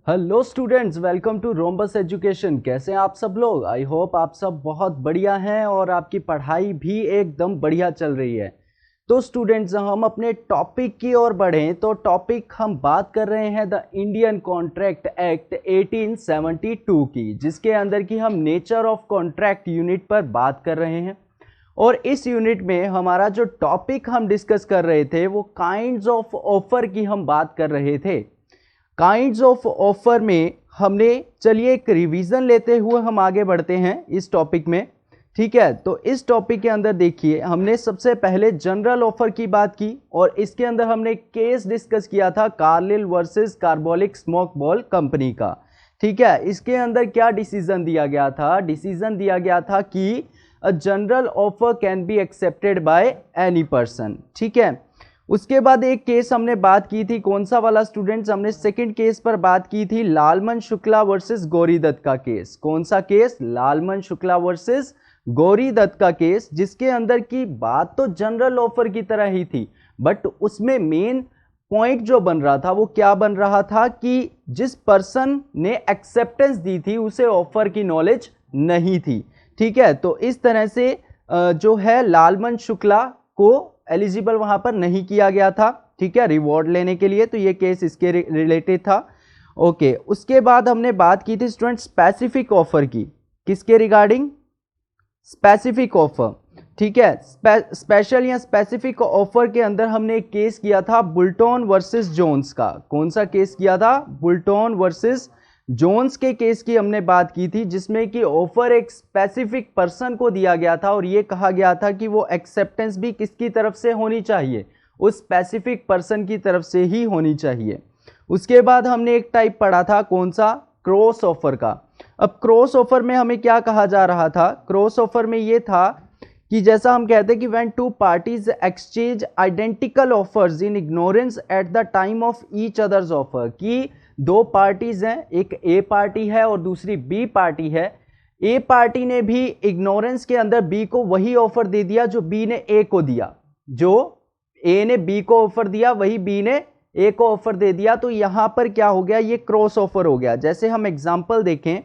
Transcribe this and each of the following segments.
Hello students, welcome to Rhombus education. कैसे हैं आप सब लोग? आई होप आप सब बहुत बढ़िया हैं और आपकी पढ़ाई भी एकदम बढ़िया चल रही है। तो स्टूडेंट्स, हम अपने टॉपिक की ओर बढ़ें तो टॉपिक हम बात कर रहे हैं द इंडियन कॉन्ट्रैक्ट एक्ट 1872 की, जिसके अंदर की हम नेचर ऑफ कॉन्ट्रैक्ट यूनिट पर बात कर रहे हैं। और इस यूनिट में हमारा जो टॉपिक हम डिस्कस कर रहे थे वो काइंड्स ऑफ ऑफर की हम बात कर रहे थे। काइंड्स ऑफ ऑफर में हमने, चलिए एक रिवीजन लेते हुए हम आगे बढ़ते हैं इस टॉपिक में। ठीक है, तो इस टॉपिक के अंदर देखिए, हमने सबसे पहले जनरल ऑफर की बात की और इसके अंदर हमने केस डिस्कस किया था Carlill versus carbolic smoke ball company का। ठीक है, इसके अंदर क्या डिसीजन दिया गया था? डिसीजन दिया गया था कि a general offer can be accepted by any person. ठीक है, उसके बाद एक केस हमने बात की थी, कौन सा वाला स्टूडेंट्स? हमने सेकंड केस पर बात की थी, लालमन शुक्ला वर्सेस गौरी दत्त का केस। कौन सा केस? लालमन शुक्ला वर्सेस गौरी दत्त का केस, जिसके अंदर की बात तो जनरल ऑफर की तरह ही थी, बट उसमें मेन पॉइंट जो बन रहा था वो क्या बन रहा था कि जिस पर्सन ने एक्सेप्टेंस दी थी उसे ऑफर की नॉलेज नहीं थी। ठीक है, तो इस तरह से जो है लालमन शुक्ला को एलिजिबल वहां पर नहीं किया गया था, ठीक है, रिवॉर्ड लेने के लिए। तो ये केस इसके रिलेटेड था। ओके, उसके बाद हमने बात की थी स्टूडेंट स्पेसिफिक ऑफर की। किसके रिगार्डिंग? Specific offer. ठीक है, स्पेशल या स्पेसिफिक ऑफर के अंदर हमने एक केस किया था बुल्टन वर्सेस जोन्स का। कौन सा केस किया था? बुल्टन वर्सेस जोन्स के केस की हमने बात की थी, जिसमें कि ऑफर एक स्पेसिफिक पर्सन को दिया गया था और ये कहा गया था कि वो एक्सेप्टेंस भी किसकी तरफ से होनी चाहिए? उस स्पेसिफिक पर्सन की तरफ से ही होनी चाहिए। उसके बाद हमने एक टाइप पढ़ा था, कौन सा? क्रॉस ऑफर का। अब क्रॉस ऑफर में हमें क्या कहा जा रहा था? क्रॉस ऑफर में ये था कि जैसा हम कहते हैं कि when two parties exchange identical offers in ignorance at the time of each other's offer, कि दो पार्टीज हैं, एक ए पार्टी है और दूसरी बी पार्टी है। ए पार्टी ने भी इग्नोरेंस के अंदर बी को वही ऑफर दे दिया जो बी ने ए को दिया, जो ए ने बी को ऑफर दिया वही बी ने ए को ऑफर दे दिया। तो यहां पर क्या हो गया? ये क्रॉस ऑफर हो गया। जैसे हम एग्जांपल देखें,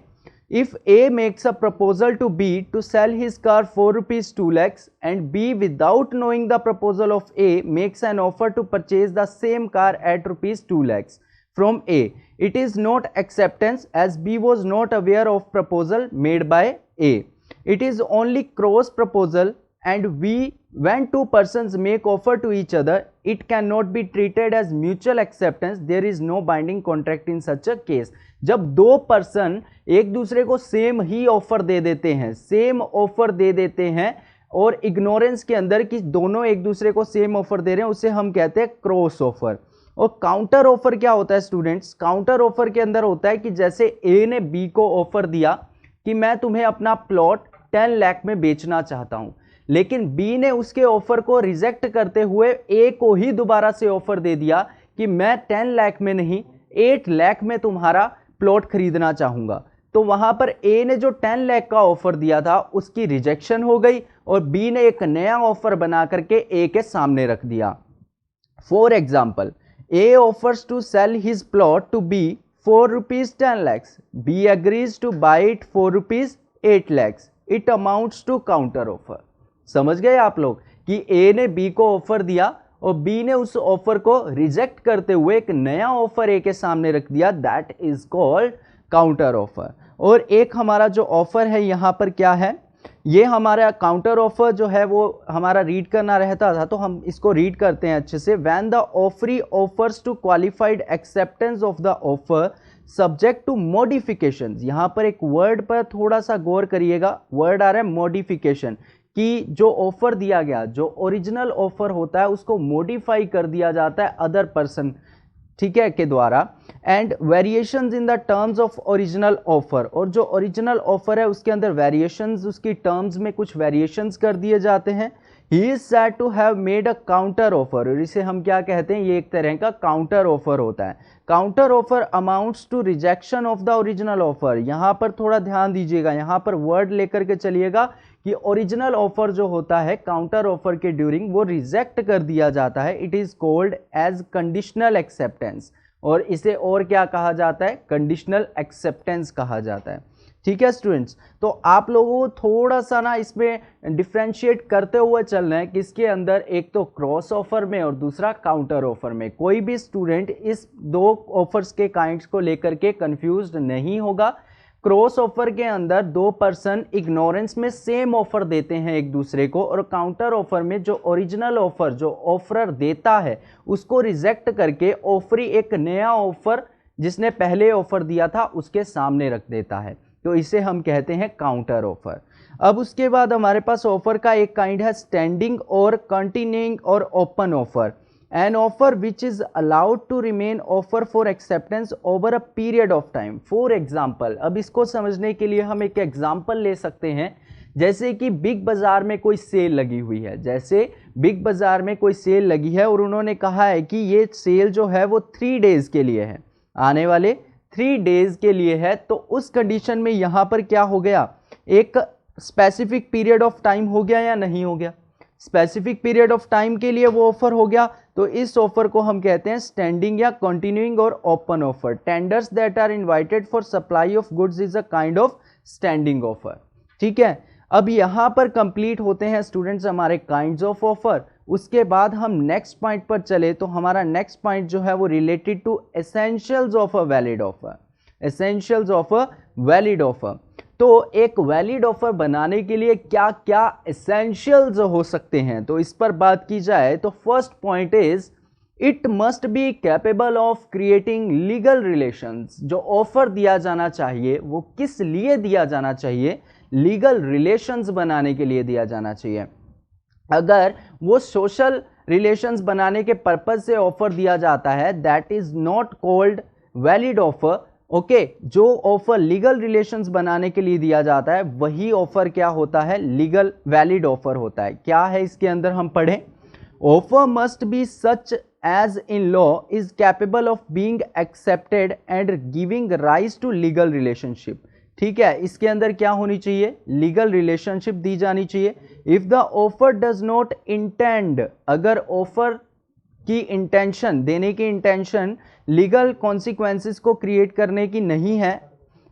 if A makes a proposal to B to sell his car for rupees 2 lakhs and B, without knowing the proposal of A, makes an offer to purchase the same car at rupees 2 lakhs from A, it is not acceptance as B was not aware of proposal made by A. It is only cross proposal, and when two persons make offer to each other, it cannot be treated as mutual acceptance. There is no binding contract in such a case. जब दो person एक दूसरे को same ही offer दे देते हैं, same offer दे देते हैं और इग्नोरेंस के अंदर कि दोनों एक दूसरे को सेम ऑफर दे रहे हैं, उसे हम कहते हैं क्रॉस ऑफर। और काउंटर ऑफर क्या होता है स्टूडेंट्स? काउंटर ऑफर के अंदर होता है कि जैसे ए ने बी को ऑफर दिया कि मैं तुम्हें अपना प्लॉट 10 लाख में बेचना चाहता हूं, लेकिन बी ने उसके ऑफर को रिजेक्ट करते हुए ए को ही दोबारा से ऑफर दे दिया कि मैं 10 लाख में नहीं 8 लाख में तुम्हारा प्लॉट खरीदना चाहूंगा। तो वहां पर ए ने जो 10 लाख का ऑफर दिया था उसकी रिजेक्शन हो गई और बी ने एक नया ऑफर बना करके ए के सामने रख दिया। For example, A offers to sell his plot to be for rupees 10 lakhs. B agrees to buy it for rupees 8 lakhs. It amounts to counter offer. समझ गए आप लोग कि ए ने बी को ऑफर दिया और बी ने उस ऑफर को रिजेक्ट करते हुए एक नया ऑफर ए के सामने रख दिया, that is called counter offer. और एक हमारा जो ऑफर है यहां पर क्या है? ये हमारा काउंटर ऑफर जो है वो हमारा रीड करना रहता था, तो हम इसको रीड करते हैं अच्छे से। When the offeree offers to qualified acceptance of the offer subject to modifications. यहां पर एक वर्ड पर थोड़ा सा गौर करिएगा, वर्ड आ रहा है मॉडिफिकेशन, कि जो ऑफर दिया गया, जो ओरिजिनल ऑफर होता है उसको मॉडिफाई कर दिया जाता है अदर पर्सन, ठीक है, के द्वारा। And variations in the terms of original offer, और जो ओरिजिनल ऑफर है उसके अंदर वेरिएशंस, उसकी टर्म्स में कुछ वेरिएशंस कर दिए जाते हैं। He is said to have made a counter offer, और इसे हम क्या कहते हैं? ये एक तरह का काउंटर ऑफर होता है। Counter offer amounts to rejection of the original offer. यहां पर थोड़ा ध्यान दीजिएगा, यहां पर वर्ड लेकर के चलिएगा कि ओरिजिनल ऑफर जो होता है काउंटर ऑफर के ड्यूरिंग वो रिजेक्ट कर दिया जाता है। It is called as conditional acceptance. और इसे और क्या कहा जाता है, कंडीशनल एक्सेप्टेंस कहा जाता है। ठीक है स्टूडेंट्स, तो आप लोगों को थोड़ा सा ना इसमें डिफ्रेंशिएट करते हुए चलना है, किसके अंदर, एक तो क्रॉस ऑफर में और दूसरा काउंटर ऑफर में। कोई भी स्टूडेंट इस दो ऑफर्स के काइंड्स को लेकर के कंफ्यूज्ड नहीं होगा। क्रॉस ऑफर के अंदर दो पर्सन इग्नोरेंस में सेम ऑफर देते हैं एक दूसरे को, और काउंटर ऑफर में जो ओरिजिनल ऑफर जो ऑफरर देता है उसको रिजेक्ट करके ऑफरी एक नया ऑफर जिसने पहले ऑफर दिया था उसके सामने रख देता है, तो इसे हम कहते हैं काउंटर ऑफर। अब उसके बाद हमारे पास ऑफर का एक काइंड है स्टैंडिंग और कंटिन्यूइंग और open offer. An offer which is allowed to remain offer for acceptance over a period of time. For example, अब इसको समझने के लिए हम एक एग्जाम्पल ले सकते हैं, जैसे कि बिग बाजार में कोई सेल लगी हुई है, जैसे बिग बाजार में कोई सेल लगी है और उन्होंने कहा है कि ये सेल जो है वो 3 डेज के लिए है, आने वाले 3 डेज के लिए है। तो उस कंडीशन में यहां पर क्या हो गया, एक स्पेसिफिक पीरियड ऑफ टाइम हो गया या नहीं हो गया, स्पेसिफिक पीरियड ऑफ टाइम के लिए वो ऑफर हो गया। तो इस ऑफर को हम कहते हैं स्टैंडिंग या कंटिन्यूइंग और open offer. Tenders that are invited for supply of goods is a kind of standing offer. ठीक है, अब यहां पर कंप्लीट होते हैं स्टूडेंट्स हमारे काइंड्स ऑफ ऑफर। उसके बाद हम नेक्स्ट पॉइंट पर चले, तो हमारा नेक्स्ट पॉइंट जो है वो related to essentials of a valid offer. Essentials of a valid offer, तो एक वैलिड ऑफर बनाने के लिए क्या क्या एसेंशियल्स हो सकते हैं, तो इस पर बात की जाए तो first point is it must be capable of creating legal relations. जो ऑफर दिया जाना चाहिए वो किस लिए दिया जाना चाहिए, लीगल रिलेशंस बनाने के लिए दिया जाना चाहिए। अगर वो सोशल रिलेशंस बनाने के पर्पज से ऑफर दिया जाता है, that is not called valid offer. Okay, जो ऑफर लीगल रिलेशंस बनाने के लिए दिया जाता है वही ऑफर क्या होता है, लीगल वैलिड ऑफर होता है। क्या है इसके अंदर, हम पढ़ें, offer must be such as in law is capable of being accepted and giving rise to legal relationship. ठीक है, इसके अंदर क्या होनी चाहिए, लीगल रिलेशनशिप दी जानी चाहिए। If the offer does not intend, अगर ऑफर की इंटेंशन, देने की इंटेंशन लीगल कॉन्सिक्वेंसेस को क्रिएट करने की नहीं है,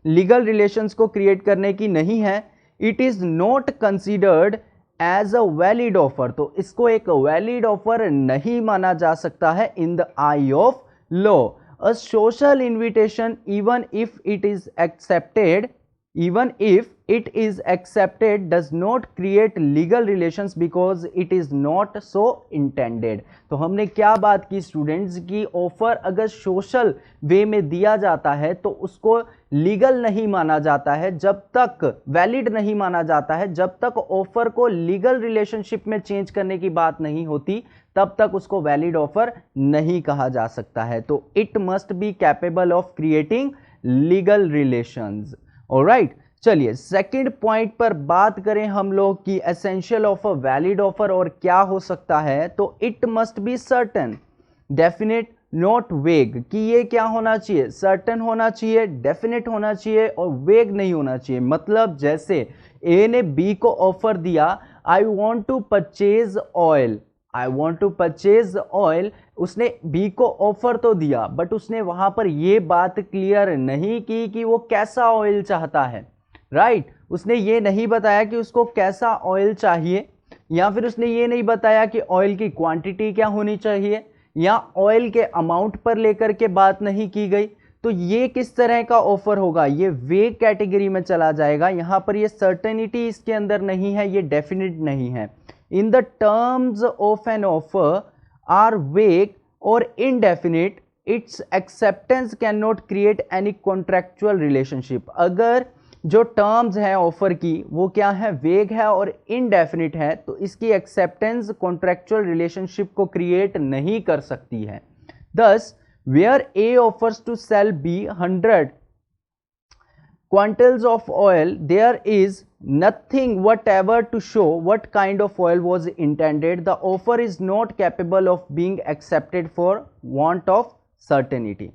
लीगल रिलेशंस को क्रिएट करने की नहीं है, it is not considered as a valid offer, तो इसको एक वैलिड ऑफर नहीं माना जा सकता है in the I of law. A social invitation even if it is accepted, even if it is accepted does not create legal relations because it is not so intended। तो हमने क्या बात की स्टूडेंट्स की, ऑफर अगर social वे में दिया जाता है तो उसको लीगल नहीं माना जाता है, जब तक वैलिड नहीं माना जाता है, जब तक ऑफर को लीगल रिलेशनशिप में चेंज करने की बात नहीं होती तब तक उसको वैलिड ऑफर नहीं कहा जा सकता है। तो it must be capable of creating legal relations. Alright, चलिए सेकंड पॉइंट पर बात करें हम लोग कि essential of a valid offer और क्या हो सकता है, तो it must be certain, definite, not वेग, कि ये क्या होना चाहिए, सर्टेन होना चाहिए, डेफिनेट होना चाहिए और वेग नहीं होना चाहिए। मतलब जैसे ए ने बी को ऑफर दिया, I want to purchase oil, I want to purchase oil, उसने बी को ऑफर तो दिया बट उसने वहां पर यह बात क्लियर नहीं की कि वो कैसा ऑयल चाहता है, राइट। उसने ये नहीं बताया कि उसको कैसा ऑयल चाहिए, या फिर उसने ये नहीं बताया कि ऑयल की क्वांटिटी क्या होनी चाहिए, या ऑयल के अमाउंट पर लेकर के बात नहीं की गई। तो ये किस तरह का ऑफर होगा, ये वेग कैटेगरी में चला जाएगा। यहां पर ये सर्टेनिटी इसके अंदर नहीं है, ये डेफिनेट नहीं है। In the terms of an offer are vague और indefinite, its acceptance can not create any contractual relationship. अगर जो टर्म्स हैं ऑफर की वो क्या है, वेग है और इनडेफिनिट है, तो इसकी एक्सेप्टेंस कॉन्ट्रैक्चुअल रिलेशनशिप को क्रिएट नहीं कर सकती है। दस, where A offers to sell B 100 quintals of oil, there is nothing whatever to show what kind of oil was intended. The offer is not capable of being accepted for want of certainty।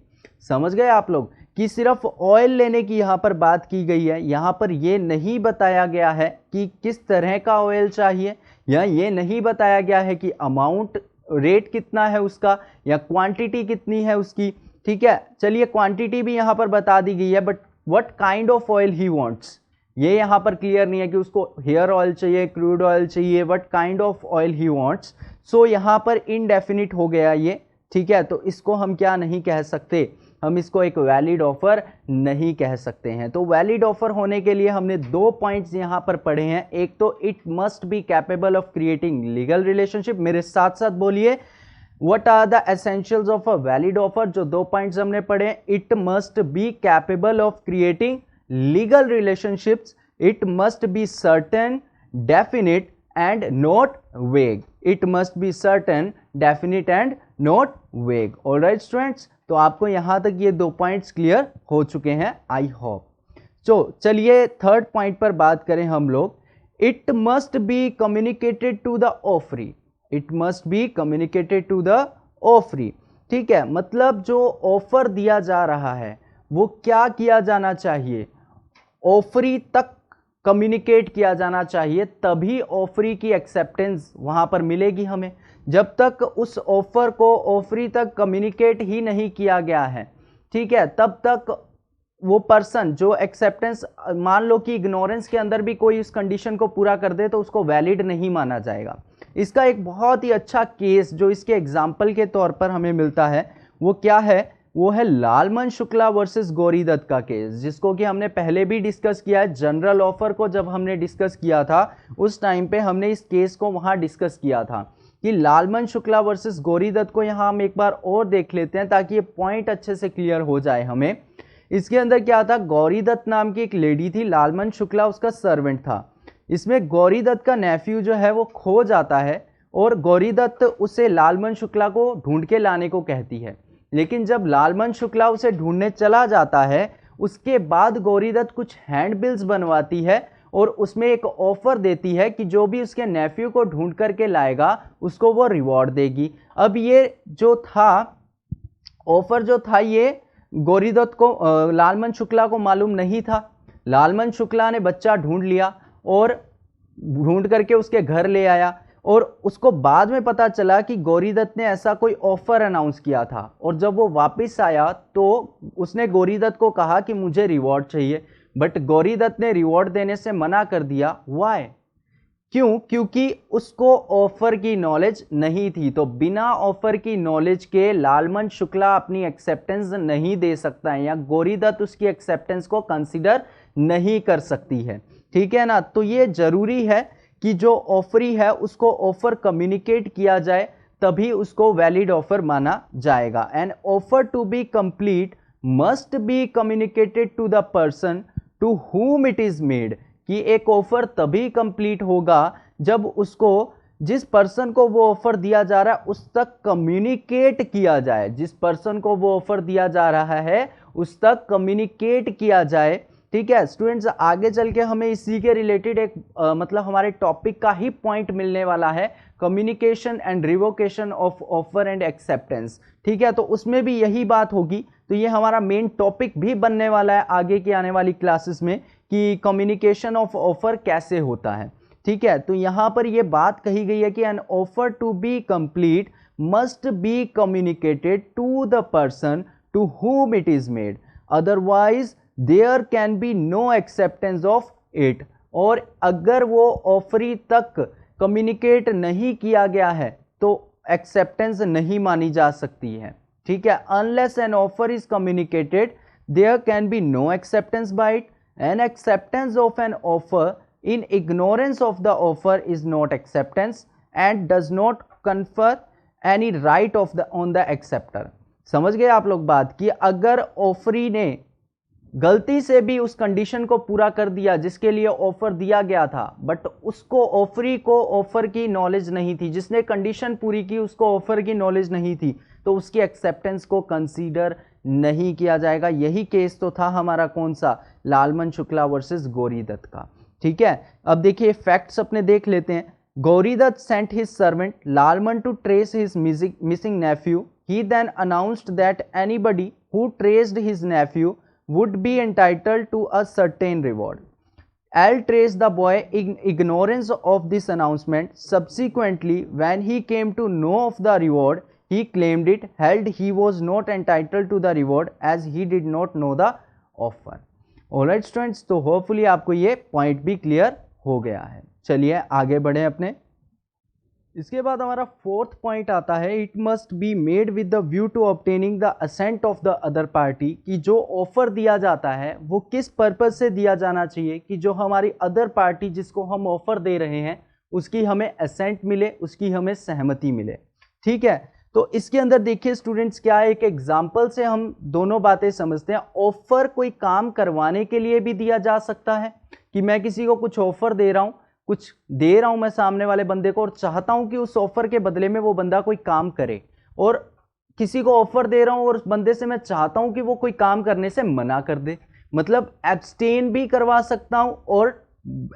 समझ गए आप लोग कि सिर्फ oil लेने की यहाँ पर बात की गई है, यहाँ पर ये नहीं बताया गया है कि किस तरह का ऑयल चाहिए, या ये नहीं बताया गया है कि अमाउंट रेट कितना है उसका या क्वांटिटी कितनी है उसकी। ठीक है, चलिए क्वांटिटी भी यहाँ पर बता दी गई है, but what kind of oil he wants, ये यहाँ पर क्लियर नहीं है कि उसको हेयर ऑयल चाहिए, क्रूड ऑयल चाहिए, what kind of oil he wants. So यहाँ पर इनडेफिनिट हो गया ये, ठीक है, तो इसको हम क्या नहीं कह सकते, हम इसको एक वैलिड ऑफर नहीं कह सकते हैं। तो वैलिड ऑफर होने के लिए हमने 2 पॉइंट्स यहाँ पर पढ़े हैं। एक तो it must be capable of creating legal relationship, मेरे साथ साथ बोलिए, what are the essentials of a valid offer. जो 2 पॉइंट्स हमने पढ़े, it must be capable of creating legal relationships, it must be certain, definite and not vague. It must be certain, definite and not vague. Alright students, तो आपको यहां तक ये 2 points clear हो चुके हैं, आई होप। तो चलिए थर्ड पॉइंट पर बात करें हम लोग। It must be communicated to the offeree, it must be communicated to the offeree, ठीक है, मतलब जो ऑफर दिया जा रहा है वो क्या किया जाना चाहिए, ऑफरी तक कम्युनिकेट किया जाना चाहिए, तभी ऑफरी की एक्सेप्टेंस वहां पर मिलेगी हमें। जब तक उस ऑफर को ऑफरी तक कम्युनिकेट ही नहीं किया गया है, ठीक है, तब तक वो पर्सन जो एक्सेप्टेंस, मान लो कि इग्नोरेंस के अंदर भी कोई इस कंडीशन को पूरा कर दे तो उसको वैलिड नहीं माना जाएगा। इसका एक बहुत ही अच्छा केस जो इसके एग्जाम्पल के तौर पर हमें मिलता है वो क्या है, वो है लालमन शुक्ला वर्सेस गौरी दत्त का केस, जिसको कि हमने पहले भी डिस्कस किया है। जनरल ऑफर को जब हमने डिस्कस किया था उस टाइम पे हमने इस केस को वहां डिस्कस किया था कि लालमन शुक्ला वर्सेस गौरी दत्त को यहाँ हम एक बार और देख लेते हैं ताकि ये पॉइंट अच्छे से क्लियर हो जाए हमें। इसके अंदर क्या था, गौरी दत्त नाम की एक लेडी थी, लालमन शुक्ला उसका सर्वेंट था। इसमें गौरी दत्त का नेफ्यू जो है वो खो जाता है और गौरी दत्त उसे लालमन शुक्ला को ढूंढ के लाने को कहती है। लेकिन जब लालमन शुक्ला उसे ढूंढने चला जाता है उसके बाद गौरी दत्त कुछ हैंड बिल्स बनवाती है और उसमें एक ऑफर देती है कि जो भी उसके नेफ्यू को ढूंढ करके लाएगा उसको वो रिवॉर्ड देगी। अब ये जो था ऑफर जो था ये गौरी दत्त को, लालमन शुक्ला को मालूम नहीं था। लालमन शुक्ला ने बच्चा ढूंढ लिया और ढूंढ करके उसके घर ले आया और उसको बाद में पता चला कि गौरी दत्त ने ऐसा कोई ऑफर अनाउंस किया था। और जब वो वापस आया तो उसने गौरी दत्त को कहा कि मुझे रिवॉर्ड चाहिए, बट गौरी दत्त ने रिवॉर्ड देने से मना कर दिया। व्हाई? क्यों? क्योंकि उसको ऑफर की नॉलेज नहीं थी। तो बिना ऑफर की नॉलेज के लालमन शुक्ला अपनी एक्सेप्टेंस नहीं दे सकता है या गौरी दत्त उसकी एक्सेप्टेंस को कंसीडर नहीं कर सकती है, ठीक है ना। तो ये जरूरी है कि जो ऑफरी है उसको ऑफर कम्युनिकेट किया जाए तभी उसको वैलिड ऑफर माना जाएगा। An offer to be complete must be communicated to the person to whom it is made, कि एक ऑफर तभी कंप्लीट होगा जब उसको, जिस पर्सन को वो ऑफर दिया जा रहा है उस तक कम्युनिकेट किया जाए, जिस पर्सन को वो ऑफर दिया जा रहा है उस तक कम्युनिकेट किया जाए, ठीक है। स्टूडेंट्स आगे चल के हमें इसी के रिलेटेड एक मतलब हमारे टॉपिक का ही पॉइंट मिलने वाला है, communication and revocation of offer and acceptance, ठीक है। तो उसमें भी यही बात होगी। तो ये हमारा मेन टॉपिक भी बनने वाला है आगे की आने वाली क्लासेस में कि कम्युनिकेशन ऑफ ऑफर कैसे होता है, ठीक है। तो यहाँ पर ये बात कही गई है कि an offer to be complete must be communicated to the person to whom it is made, otherwise there can be no acceptance of it. और अगर वो ऑफरी तक कम्युनिकेट नहीं किया गया है तो एक्सेप्टेंस नहीं मानी जा सकती है, ठीक है। Unless an offer is communicated there can be no acceptance by it. An acceptance of an offer in ignorance of the offer is not acceptance and does not confer any right of the on the acceptor. समझ गए आप लोग बात कि अगर offeree ने गलती से भी उस कंडीशन को पूरा कर दिया जिसके लिए ऑफर दिया गया था, बट उसको ऑफरी को ऑफर की नॉलेज नहीं थी, जिसने कंडीशन पूरी की उसको ऑफर की नॉलेज नहीं थी, तो उसकी एक्सेप्टेंस को कंसीडर नहीं किया जाएगा। यही केस तो था हमारा कौन सा, लालमन शुक्ला वर्सेस गौरी दत्त का, ठीक है। अब देखिए फैक्ट्स अपने देख लेते हैं। Gauri Dutt sent his servant Lalman to trace his missing nephew. He then announced that anybody who traced his nephew would be entitled to a certain reward. Al traced the boy in ignorance of this announcement. Subsequently, when he came to know of the reward, he claimed it, held he was not entitled to the reward as he did not know the offer. Alright students, तो hopefully आपको ये point भी clear हो गया है। चलिए आगे बढ़े अपने। इसके बाद हमारा फोर्थ पॉइंट आता है, it must be made with the view to obtaining the assent of the other party, कि जो ऑफर दिया जाता है वो किस पर्पज से दिया जाना चाहिए कि जो हमारी अदर पार्टी जिसको हम ऑफर दे रहे हैं उसकी हमें असेंट मिले, उसकी हमें सहमति मिले। ठीक है, तो इसके अंदर देखिए स्टूडेंट्स, क्या एक एग्जाम्पल से हम दोनों बातें समझते हैं। ऑफर कोई काम करवाने के लिए भी दिया जा सकता है कि मैं किसी को कुछ ऑफर दे रहा हूं, कुछ दे रहा हूं मैं सामने वाले बंदे को और चाहता हूं कि उस ऑफर के बदले में वो बंदा कोई काम करे, और किसी को ऑफर दे रहा हूं और उस बंदे से मैं चाहता हूं कि वो कोई काम करने से मना कर दे, मतलब एब्सटेन भी करवा सकता हूं और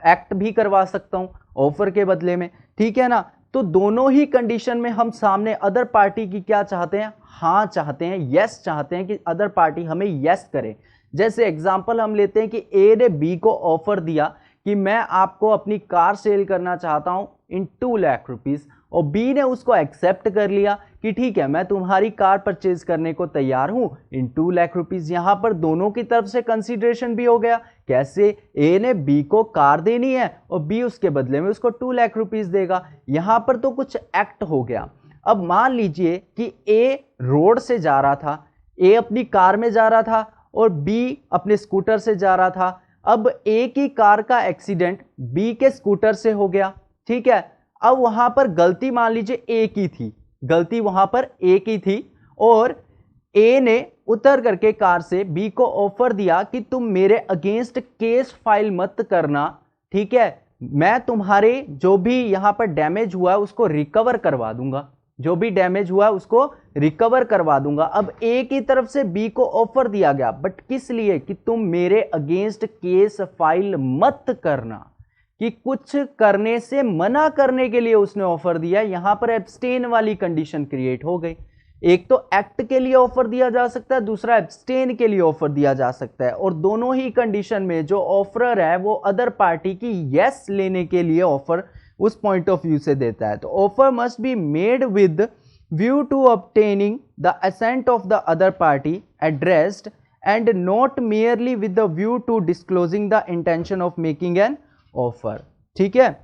एक्ट भी करवा सकता हूं ऑफर के बदले में। ठीक है ना, तो दोनों ही कंडीशन में हम सामने अदर पार्टी की क्या चाहते हैं, हाँ चाहते हैं, यस चाहते हैं कि अदर पार्टी हमें यस करे। जैसे एग्जांपल हम लेते हैं कि ए ने बी को ऑफर दिया कि मैं आपको अपनी कार सेल करना चाहता हूं इन 2 लाख रुपीस, और बी ने उसको एक्सेप्ट कर लिया कि ठीक है मैं तुम्हारी कार परचेज करने को तैयार हूं इन 2 लाख रुपीस। यहां पर दोनों की तरफ से कंसीडरेशन भी हो गया। कैसे, ए ने बी को कार देनी है और बी उसके बदले में उसको 2 लाख रुपीस देगा। यहां पर तो कुछ एक्ट हो गया। अब मान लीजिए कि ए रोड से जा रहा था, ए अपनी कार में जा रहा था और बी अपने स्कूटर से जा रहा था। अब ए की कार का एक्सीडेंट बी के स्कूटर से हो गया। ठीक है, अब वहां पर गलती मान लीजिए ए की थी, गलती वहां पर ए की थी, और ए ने उतर करके कार से बी को ऑफर दिया कि तुम मेरे अगेंस्ट केस फाइल मत करना, ठीक है, मैं तुम्हारे जो भी यहां पर डैमेज हुआ है उसको रिकवर करवा दूंगा, जो भी डैमेज हुआ है उसको रिकवर करवा दूंगा। अब ए की तरफ से बी को ऑफर दिया गया, बट किस लिए, कि तुम मेरे अगेंस्ट केस फाइल मत करना, कि कुछ करने से मना करने के लिए उसने ऑफर दिया। यहां पर एब्सटेन वाली कंडीशन क्रिएट हो गई। एक तो एक्ट के लिए ऑफर दिया जा सकता है, दूसरा एब्सटेन के लिए ऑफर दिया जा सकता है, और दोनों ही कंडीशन में जो ऑफरर है वो अदर पार्टी की यस लेने के लिए ऑफर उस पॉइंट ऑफ व्यू से देता है। तो offer must be made with view to obtaining the assent of the other party addressed and not merely with the view to disclosing the intention of making an offer. ठीक है,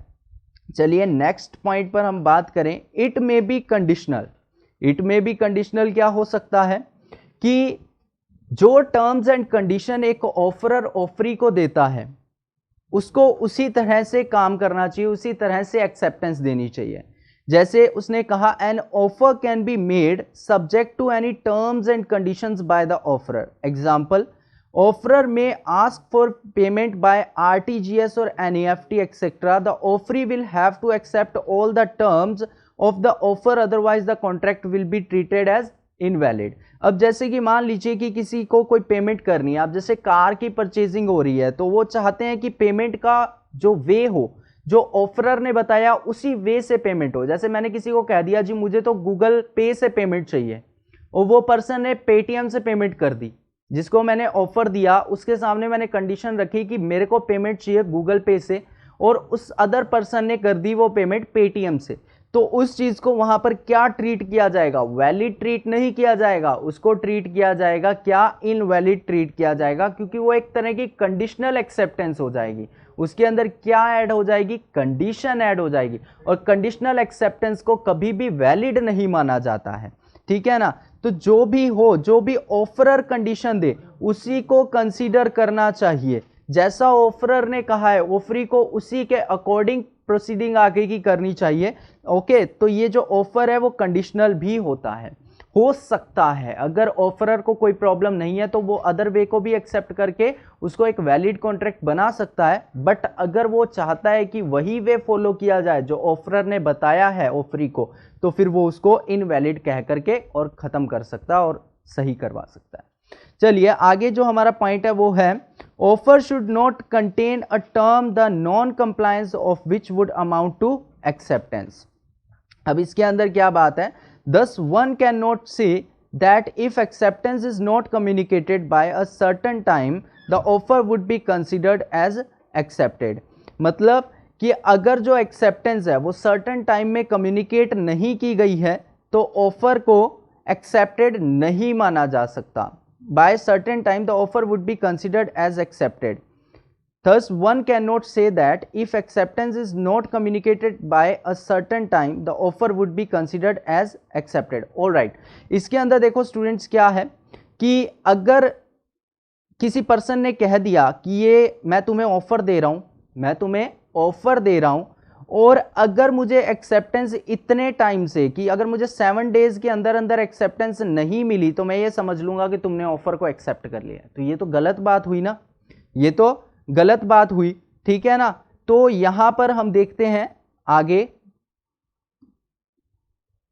चलिए next point पर हम बात करें। It may be conditional. It may be conditional क्या हो सकता है कि जो टर्म्स एंड कंडीशन एक ऑफरर ऑफरी को देता है उसको उसी तरह से काम करना चाहिए, उसी तरह से एक्सेप्टेंस देनी चाहिए। जैसे उसने कहा an offer can be made subject to any terms and conditions by the offeror. Example, offerer may ask for payment by RTGS or NEFT etc. The offeree will have to accept all the terms of the offer, otherwise the contract will be treated as invalid. अब जैसे कि मान लीजिए कि किसी को कोई payment करनी है, अब जैसे कार की परचेजिंग हो रही है तो वो चाहते हैं कि पेमेंट का जो वे हो, जो ऑफरर ने बताया उसी वे से पेमेंट हो। जैसे मैंने किसी को कह दिया जी मुझे तो गूगल पे से पेमेंट चाहिए, और वो पर्सन ने पेटीएम से पेमेंट कर दी। जिसको मैंने ऑफर दिया उसके सामने मैंने कंडीशन रखी कि मेरे को पेमेंट चाहिए गूगल पे से, और उस अदर पर्सन ने कर दी वो पेमेंट पेटीएम से। तो उस चीज को वहां पर क्या ट्रीट किया जाएगा, वैलिड ट्रीट नहीं किया जाएगा, उसको ट्रीट किया जाएगा क्या, इनवैलिड ट्रीट किया जाएगा, क्योंकि वो एक तरह की कंडीशनल एक्सेप्टेंस हो जाएगी। उसके अंदर क्या ऐड हो जाएगी, कंडीशन ऐड हो जाएगी, और कंडीशनल एक्सेप्टेंस को कभी भी वैलिड नहीं माना जाता है। ठीक है ना, तो जो भी हो, जो भी ऑफरर कंडीशन दे उसी को कंसीडर करना चाहिए। जैसा ऑफरर ने कहा है ऑफरी को उसी के अकॉर्डिंग प्रोसीडिंग आगे की करनी चाहिए। ओके, तो ये जो ऑफर है वो कंडीशनल भी होता है, हो सकता है अगर ऑफरर को कोई प्रॉब्लम नहीं है तो वो अदर वे को भी एक्सेप्ट करके उसको एक वैलिड कॉन्ट्रैक्ट बना सकता है। बट अगर वो चाहता है कि वही वे फॉलो किया जाए जो ऑफरर ने बताया है ऑफरी को, तो फिर वो उसको इनवैलिड कह करके और ख़त्म कर सकता है और सही करवा सकता है। चलिए आगे जो हमारा पॉइंट है वो है offer should not contain a term the non compliance of which would amount to acceptance. अब इसके अंदर क्या बात है, thus one cannot say that if acceptance is not communicated by a certain time the offer would be considered as accepted। मतलब कि अगर जो एक्सेप्टेंस है वो सर्टेन टाइम में कम्युनिकेट नहीं की गई है तो ऑफर को एक्सेप्टेड नहीं माना जा सकता। By certain time the offer would be considered as accepted. Thus, one cannot say that if acceptance is not communicated by a certain time, the offer would be considered as accepted. All right. इसके अंदर देखो students क्या है कि अगर किसी person ने कह दिया कि ये मैं तुम्हें ऑफर दे रहा हूं, और अगर मुझे एक्सेप्टेंस इतने टाइम से, कि अगर मुझे 7 डेज के अंदर अंदर एक्सेप्टेंस नहीं मिली तो मैं ये समझ लूंगा कि तुमने ऑफर को एक्सेप्ट कर लिया। तो ये तो गलत बात हुई ना, ये तो गलत बात हुई, ठीक है ना। तो यहां पर हम देखते हैं आगे,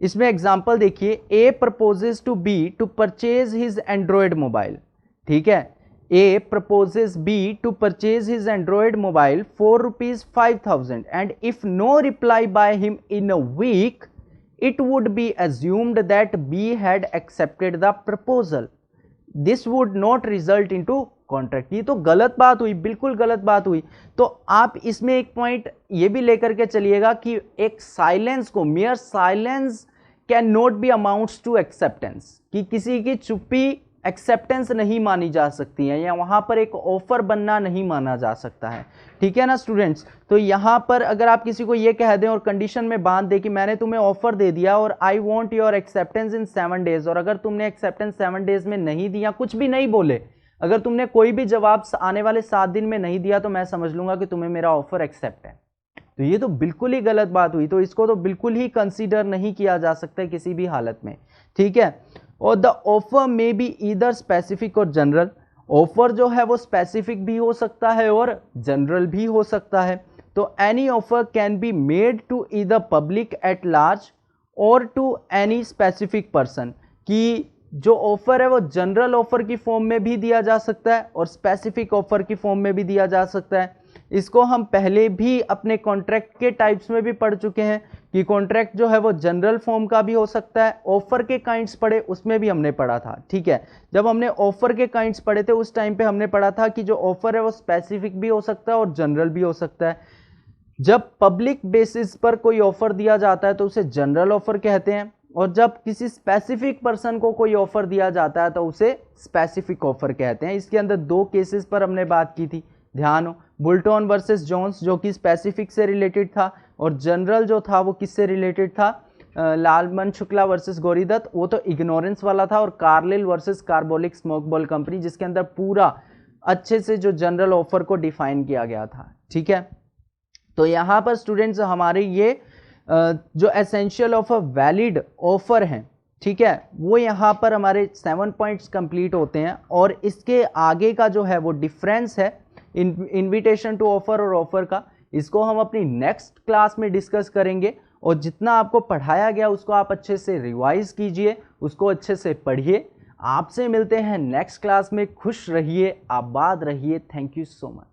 इसमें एग्जांपल देखिए, A proposes to B to purchase his Android mobile, ठीक है। A proposes B to purchase his Android mobile for ₹5,000 and if no reply by him in a week it would be assumed that B had accepted the proposal. This would not result into contract. ये तो गलत बात हुई, बिल्कुल गलत बात हुई। तो आप इसमें एक पॉइंट ये भी लेकर के चलिएगा कि एक साइलेंस को, mere silence can not be amounts to acceptance, कि किसी की चुप्पी एक्सेप्टेंस नहीं मानी जा सकती है, या वहां पर एक ऑफर बनना नहीं माना जा सकता है, ठीक है ना स्टूडेंट्स। तो यहां पर अगर आप किसी को ये कह दें और कंडीशन में बांध दे कि मैंने तुम्हें ऑफर दे दिया और I want your acceptance in 7 days, और अगर तुमने एक्सेप्टेंस 7 डेज में नहीं दिया, कुछ भी नहीं बोले, अगर तुमने कोई भी जवाब आने वाले 7 दिन में नहीं दिया, तो मैं समझ लूंगा कि तुम्हें मेरा ऑफर एक्सेप्ट है। तो ये तो बिल्कुल ही गलत बात हुई, तो इसको तो बिल्कुल ही कंसीडर नहीं किया जा सकता किसी भी हालत में, ठीक है। और द ऑफर में बी ईदर स्पेसिफिक और जनरल, ऑफर जो है वो स्पेसिफिक भी हो सकता है और जनरल भी हो सकता है। तो any offer can be made to either public at large और टू एनी स्पेसिफिक पर्सन, कि जो ऑफर है वो जनरल ऑफर की फॉर्म में भी दिया जा सकता है और स्पेसिफिक ऑफर की फॉर्म में भी दिया जा सकता है। इसको हम पहले भी अपने कॉन्ट्रैक्ट के टाइप्स में भी पढ़ चुके हैं कि कॉन्ट्रैक्ट जो है वो जनरल फॉर्म का भी हो सकता है। ऑफर के काइंड्स पढ़े, उसमें भी हमने पढ़ा था, ठीक है। जब हमने ऑफर के काइंड्स पढ़े थे उस टाइम पे हमने पढ़ा था कि जो ऑफर है वो स्पेसिफिक भी हो सकता है और जनरल भी हो सकता है। जब पब्लिक बेसिस पर कोई ऑफर दिया जाता है तो उसे जनरल ऑफर कहते हैं, और जब किसी स्पेसिफिक पर्सन को कोई ऑफर दिया जाता है तो उसे स्पेसिफिक ऑफर कहते हैं। इसके अंदर 2 केसेस पर हमने बात की थी, ध्यान हो, बुल्टन वर्सेस जोन्स जो कि स्पेसिफिक से रिलेटेड था, और जनरल जो था वो किससे रिलेटेड था, लालमन शुक्ला वर्सेस गौरीदत्त, वो तो इग्नोरेंस वाला था, और Carlill versus carbolic smoke ball company, जिसके अंदर पूरा अच्छे से जो जनरल ऑफर को डिफाइन किया गया था, ठीक है। तो यहाँ पर स्टूडेंट्स हमारे ये जो essential of a valid offer हैं, ठीक है, वो यहाँ पर हमारे 7 पॉइंट्स कंप्लीट होते हैं। और इसके आगे का जो है वो डिफरेंस है इनविटेशन टू ऑफर और ऑफर का, इसको हम अपनी नेक्स्ट क्लास में डिस्कस करेंगे। और जितना आपको पढ़ाया गया उसको आप अच्छे से रिवाइज कीजिए, उसको अच्छे से पढ़िए। आपसे मिलते हैं नेक्स्ट क्लास में। खुश रहिए, आबाद रहिए। Thank you so much.